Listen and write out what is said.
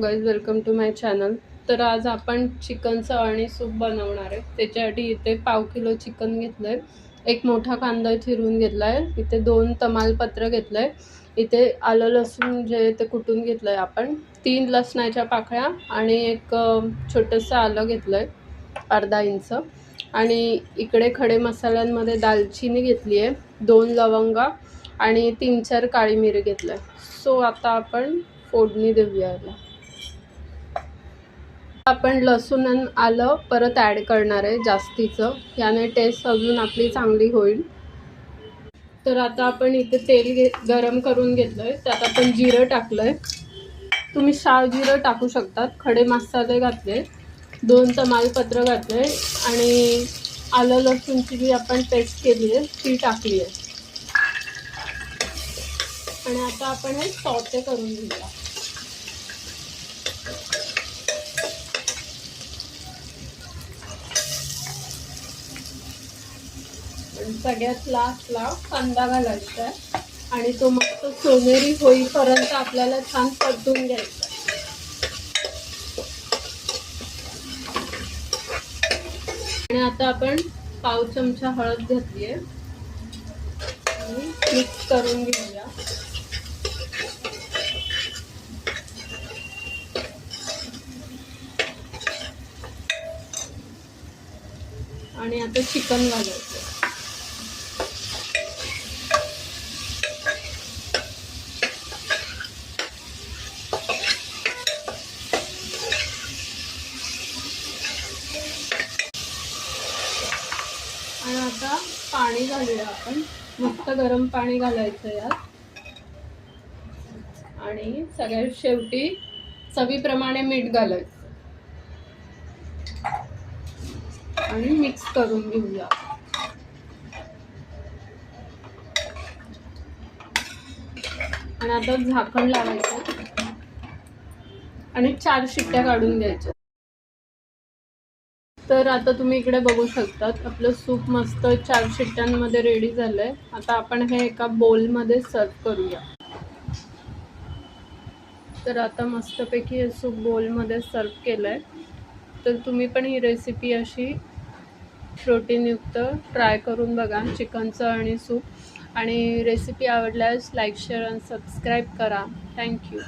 Guys, welcome to my channel. तर आज आपण चिकनचं अळणी सूप बनवणार आहे। त्याच्यासाठी इथे 1/2 किलो चिकन घेतलंय, एक मोठा कांदा चिरून घेतलाय, इथे 2 तमालपत्र घेतलंय, इथे आलं लसूण जे ते कुटून घेतलंय आपण, 3 लसणाच्या पाकळ्या आणि एक छोटंसं आलं घेतलंय अर्धा इंच, आणि इकडे खडे मसाल्यांमध्ये दालचिनी घेतली आहे, 2 लवंगा आणि 3-4 काळी मिरी घेतलंय। सो आता आपण फोडणी देऊया याला। आपण लसूण आणि आलं परत ॲड करणार आहे जास्तीचं, याने टेस्ट अजून आपली चांगली होईल। तर आता आपण इथे तेल गरम करून घेतलंय, त्यात आपण जिरं टाकलंय, तुम्ही शाळ जिरं टाकू शकतात, खडे मसाले घातले, 2 तमालपत्र घातले आणि आलं लसूणची जी आपण पेस्ट केली आहे ती टाकली आहे। आणि आता आपण हे सॉटे करून घेऊया। सगळ्यात लास्टला कांदा घालायचा आहे आणि तो मस्त सोनेरी होईपर्यंत आपल्याला छान परतून घ्यायचा आहे। आणि आता आपण 1/2 चमचा हळद घेतली आहे आणि मिक्स करून घेऊया। आणि आता चिकन घालायचं। आणि आता पाणी घालूया आपण, मस्त गरम पाणी घालायचं यात, आणि सगळ्यात शेवटी चवीप्रमाणे मीठ घालायचं आणि मिक्स करून घेऊया। आणि आता झाकण लावायचं आणि 4 शिट्ट्या काढून द्यायच्या। तर आता तुम्ही इकडे बघू शकतात, आपलं सूप मस्त 4 शिट्ट्यांमध्ये रेडी झालंय। आता आपण हे एका बोलमध्ये सर्व करूया। तर आता मस्तपैकी हे सूप बोलमध्ये सर्व केलंय। तर तुम्ही पण ही रेसिपी अशी प्रोटीनयुक्त ट्राय करून बघा, चिकनचं अळणी सूप। आणि रेसिपी आवडल्यास लाईक, शेअर आणि सबस्क्राईब करा। थँक्यू।